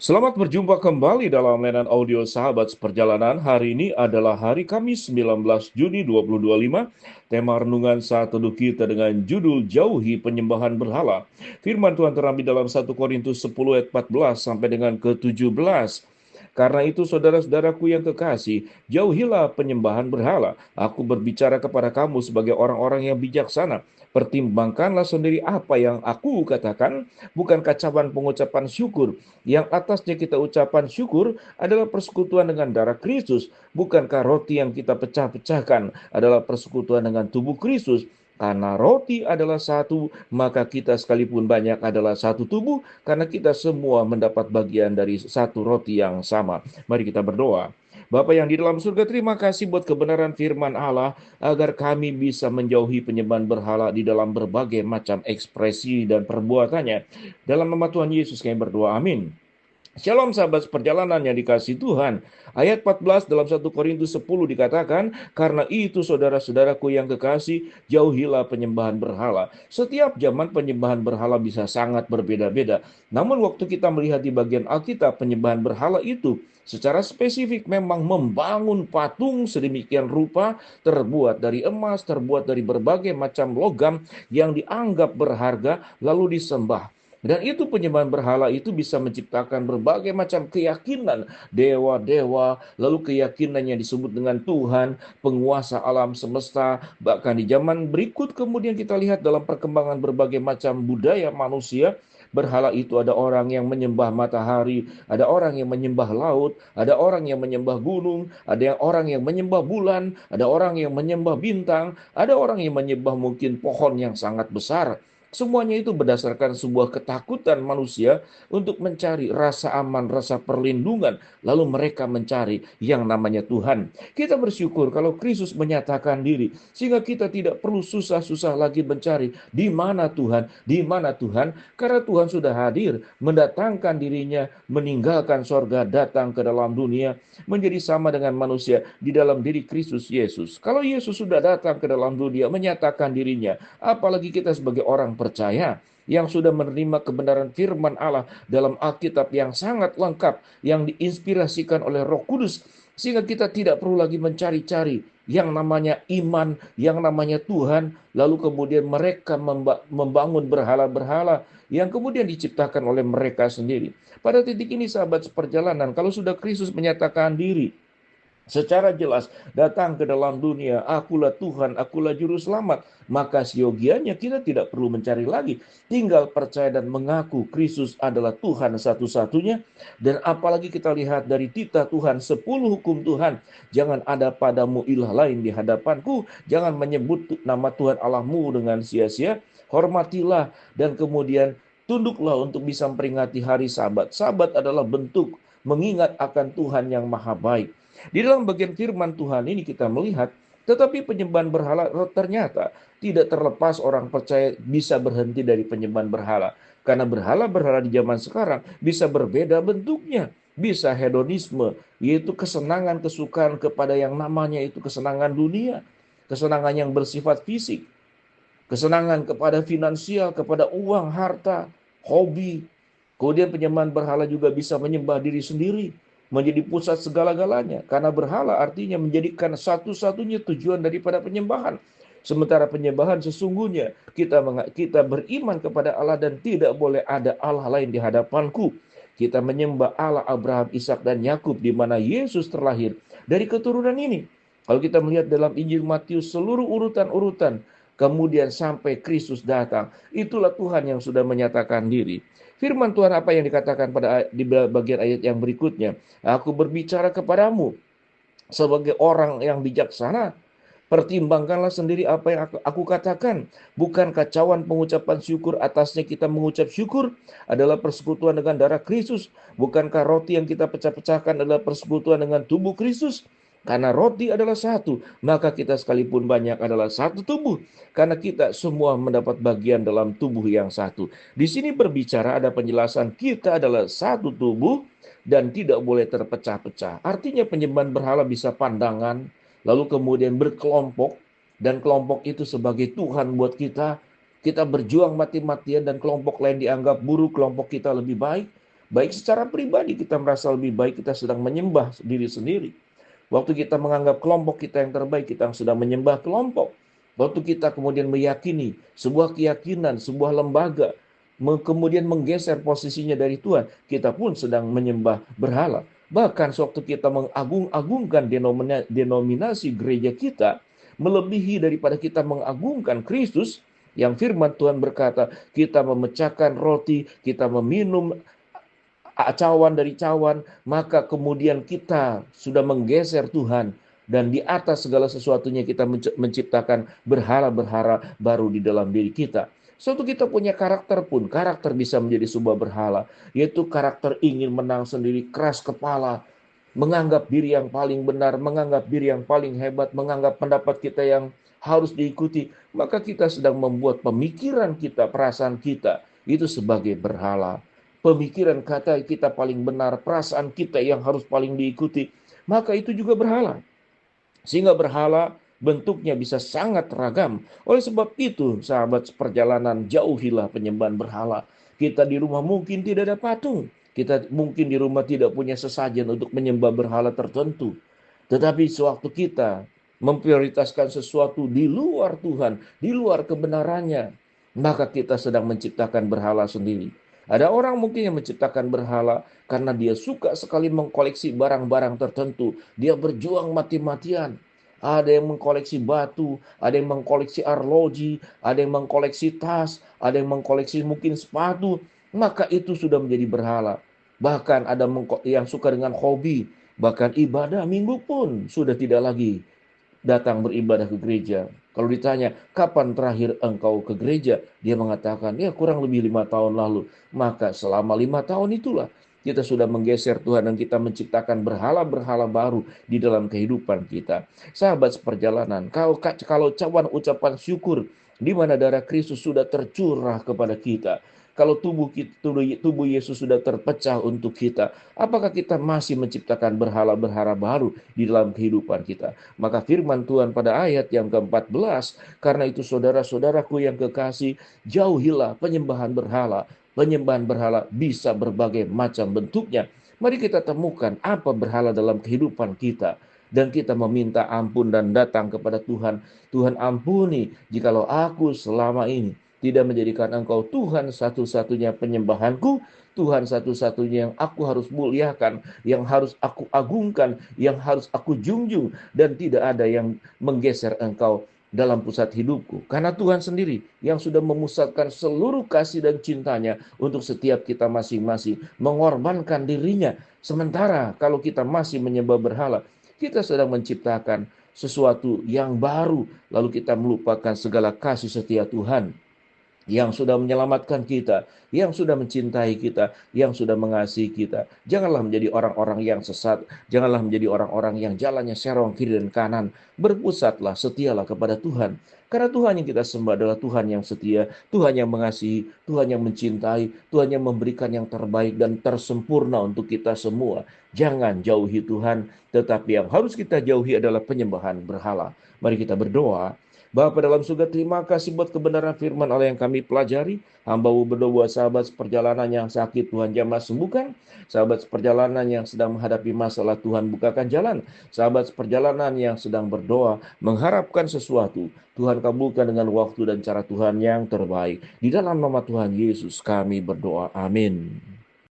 Selamat berjumpa kembali dalam layanan audio Sahabat Seperjalanan. Hari ini adalah hari Kamis 19 Juni 2025. Tema renungan saat teduh kita dengan judul Jauhi Penyembahan Berhala. Firman Tuhan terambil dalam 1 Korintus 10 ayat 14 sampai dengan ke-17. Karena itu saudara-saudaraku yang kekasih, jauhilah penyembahan berhala. Aku berbicara kepada kamu sebagai orang-orang yang bijaksana. Pertimbangkanlah sendiri apa yang aku katakan, bukan kacauan pengucapan syukur. Yang atasnya kita ucapan syukur adalah persekutuan dengan darah Kristus. Bukankah roti yang kita pecah-pecahkan adalah persekutuan dengan tubuh Kristus? Karena roti adalah satu, maka kita sekalipun banyak adalah satu tubuh, karena kita semua mendapat bagian dari satu roti yang sama. Mari kita berdoa. Bapa yang di dalam surga, terima kasih buat kebenaran firman Allah, agar kami bisa menjauhi penyembahan berhala di dalam berbagai macam ekspresi dan perbuatannya. Dalam nama Tuhan Yesus kami berdoa, amin. Shalom sahabat perjalanan yang dikasihi Tuhan. Ayat 14 dalam 1 Korintus 10 dikatakan, karena itu saudara-saudaraku yang kekasih, jauhilah penyembahan berhala. Setiap zaman penyembahan berhala bisa sangat berbeda-beda. Namun waktu kita melihat di bagian Alkitab, penyembahan berhala itu secara spesifik memang membangun patung sedemikian rupa, terbuat dari emas, terbuat dari berbagai macam logam yang dianggap berharga, lalu disembah. Dan itu penyembahan berhala itu bisa menciptakan berbagai macam keyakinan dewa-dewa, lalu keyakinan yang disebut dengan Tuhan, penguasa alam semesta. Bahkan di zaman berikut kemudian kita lihat dalam perkembangan berbagai macam budaya manusia, berhala itu ada orang yang menyembah matahari, ada orang yang menyembah laut, ada orang yang menyembah gunung, ada orang yang menyembah bulan, ada orang yang menyembah bintang, ada orang yang menyembah mungkin pohon yang sangat besar. Semuanya itu berdasarkan sebuah ketakutan manusia untuk mencari rasa aman, rasa perlindungan. Lalu mereka mencari yang namanya Tuhan. Kita bersyukur kalau Kristus menyatakan diri, sehingga kita tidak perlu susah-susah lagi mencari di mana Tuhan, di mana Tuhan. Karena Tuhan sudah hadir, mendatangkan dirinya, meninggalkan sorga, datang ke dalam dunia, menjadi sama dengan manusia di dalam diri Kristus Yesus. Kalau Yesus sudah datang ke dalam dunia, menyatakan dirinya, apalagi kita sebagai orang percaya yang sudah menerima kebenaran firman Allah dalam Alkitab yang sangat lengkap, yang diinspirasikan oleh Roh Kudus, sehingga kita tidak perlu lagi mencari-cari yang namanya iman, yang namanya Tuhan, lalu kemudian mereka membangun berhala-berhala yang kemudian diciptakan oleh mereka sendiri. Pada titik ini sahabat seperjalanan, kalau sudah Kristus menyatakan diri secara jelas datang ke dalam dunia, akulah Tuhan, akulah juru selamat, maka siogianya kita tidak perlu mencari lagi, tinggal percaya dan mengaku Kristus adalah Tuhan satu-satunya. Dan apalagi kita lihat dari titah Tuhan, 10 hukum Tuhan, jangan ada padamu ilah lain di hadapanku, jangan menyebut nama Tuhan Allahmu dengan sia-sia, hormatilah dan kemudian tunduklah untuk bisa memperingati hari Sabat. Sabat adalah bentuk mengingat akan Tuhan yang maha baik. Di dalam bagian firman Tuhan ini kita melihat, tetapi penyembahan berhala ternyata tidak terlepas orang percaya bisa berhenti dari penyembahan berhala. Karena berhala-berhala di zaman sekarang bisa berbeda bentuknya. Bisa hedonisme, yaitu kesenangan, kesukaan kepada yang namanya itu kesenangan dunia. Kesenangan yang bersifat fisik. Kesenangan kepada finansial, kepada uang, harta, hobi. Kemudian penyembahan berhala juga bisa menyembah diri sendiri, menjadi pusat segala-galanya. Karena berhala artinya menjadikan satu-satunya tujuan daripada penyembahan. Sementara penyembahan sesungguhnya kita beriman kepada Allah dan tidak boleh ada Allah lain di hadapanku. Kita menyembah Allah Abraham, Ishak dan Yakub, di mana Yesus terlahir dari keturunan ini. Kalau kita melihat dalam Injil Matius seluruh urutan-urutan, kemudian sampai Kristus datang, itulah Tuhan yang sudah menyatakan diri. Firman Tuhan apa yang dikatakan di bagian ayat yang berikutnya? Aku berbicara kepadamu sebagai orang yang bijaksana. Pertimbangkanlah sendiri apa yang aku katakan. Bukan kacauan pengucapan syukur atasnya kita mengucap syukur adalah persekutuan dengan darah Kristus. Bukankah roti yang kita pecah-pecahkan adalah persekutuan dengan tubuh Kristus? Karena roti adalah satu, maka kita sekalipun banyak adalah satu tubuh. Karena kita semua mendapat bagian dalam tubuh yang satu. Di sini berbicara ada penjelasan kita adalah satu tubuh dan tidak boleh terpecah-pecah. Artinya penyembahan berhala bisa pandangan, lalu kemudian berkelompok, dan kelompok itu sebagai Tuhan buat kita. Kita berjuang mati-matian dan kelompok lain dianggap buruk, kelompok kita lebih baik. Baik secara pribadi kita merasa lebih baik, kita sedang menyembah diri sendiri. Waktu kita menganggap kelompok kita yang terbaik, kita sedang menyembah kelompok. Waktu kita kemudian meyakini sebuah keyakinan, sebuah lembaga, kemudian menggeser posisinya dari Tuhan, kita pun sedang menyembah berhala. Bahkan sewaktu kita mengagung-agungkan denominasi gereja kita, melebihi daripada kita mengagungkan Kristus, yang firman Tuhan berkata, kita memecahkan roti, kita meminum cawan dari cawan, maka kemudian kita sudah menggeser Tuhan, dan di atas segala sesuatunya kita menciptakan berhala-berhala baru di dalam diri kita. Suatu kita punya karakter pun, karakter bisa menjadi sebuah berhala, yaitu karakter ingin menang sendiri, keras kepala, menganggap diri yang paling benar, menganggap diri yang paling hebat, menganggap pendapat kita yang harus diikuti, maka kita sedang membuat pemikiran kita, perasaan kita, itu sebagai berhala. Pemikiran kata kita paling benar, perasaan kita yang harus paling diikuti, maka itu juga berhala. Sehingga berhala bentuknya bisa sangat ragam. Oleh sebab itu, sahabat seperjalanan, jauhilah penyembahan berhala. Kita di rumah mungkin tidak ada patung. Kita mungkin di rumah tidak punya sesajen untuk menyembah berhala tertentu. Tetapi sewaktu kita memprioritaskan sesuatu di luar Tuhan, di luar kebenarannya, maka kita sedang menciptakan berhala sendiri. Ada orang mungkin yang menciptakan berhala karena dia suka sekali mengkoleksi barang-barang tertentu. Dia berjuang mati-matian. Ada yang mengkoleksi batu, ada yang mengkoleksi arloji, ada yang mengkoleksi tas, ada yang mengkoleksi mungkin sepatu. Maka itu sudah menjadi berhala. Bahkan ada yang suka dengan hobi, bahkan ibadah minggu pun sudah tidak lagi datang beribadah ke gereja. Kalau ditanya, kapan terakhir engkau ke gereja? Dia mengatakan, ya kurang lebih 5 tahun lalu. Maka selama 5 tahun itulah kita sudah menggeser Tuhan dan kita menciptakan berhala-berhala baru di dalam kehidupan kita. Sahabat seperjalanan, kalau cawan ucapan syukur di mana darah Kristus sudah tercurah kepada kita, kalau tubuh Yesus sudah terpecah untuk kita, apakah kita masih menciptakan berhala-berhala baru di dalam kehidupan kita? Maka firman Tuhan pada ayat yang ke-14, karena itu saudara-saudaraku yang kekasih, jauhilah penyembahan berhala. Penyembahan berhala bisa berbagai macam bentuknya. Mari kita temukan apa berhala dalam kehidupan kita, dan kita meminta ampun dan datang kepada Tuhan. Tuhan, ampuni jikalau aku selama ini tidak menjadikan engkau Tuhan satu-satunya penyembahanku, Tuhan satu-satunya yang aku harus muliakan, yang harus aku agungkan, yang harus aku junjung, dan tidak ada yang menggeser engkau dalam pusat hidupku. Karena Tuhan sendiri yang sudah memusatkan seluruh kasih dan cintanya untuk setiap kita masing-masing, mengorbankan dirinya. Sementara kalau kita masih menyembah berhala, kita sedang menciptakan sesuatu yang baru, lalu kita melupakan segala kasih setia Tuhan yang sudah menyelamatkan kita, yang sudah mencintai kita, yang sudah mengasihi kita. Janganlah menjadi orang-orang yang sesat, janganlah menjadi orang-orang yang jalannya serong kiri dan kanan. Berpusatlah, setialah kepada Tuhan. Karena Tuhan yang kita sembah adalah Tuhan yang setia, Tuhan yang mengasihi, Tuhan yang mencintai, Tuhan yang memberikan yang terbaik dan tersempurna untuk kita semua. Jangan jauhi Tuhan, tetapi yang harus kita jauhi adalah penyembahan berhala. Mari kita berdoa. Bapa dalam surga, terima kasih buat kebenaran firman Allah yang kami pelajari. Hamba-Mu berdoa buat sahabat seperjalanan yang sakit, Tuhan jamah sembuhkan. Sahabat seperjalanan yang sedang menghadapi masalah, Tuhan bukakan jalan. Sahabat seperjalanan yang sedang berdoa, mengharapkan sesuatu, Tuhan kabulkan dengan waktu dan cara Tuhan yang terbaik. Di dalam nama Tuhan Yesus kami berdoa. Amin.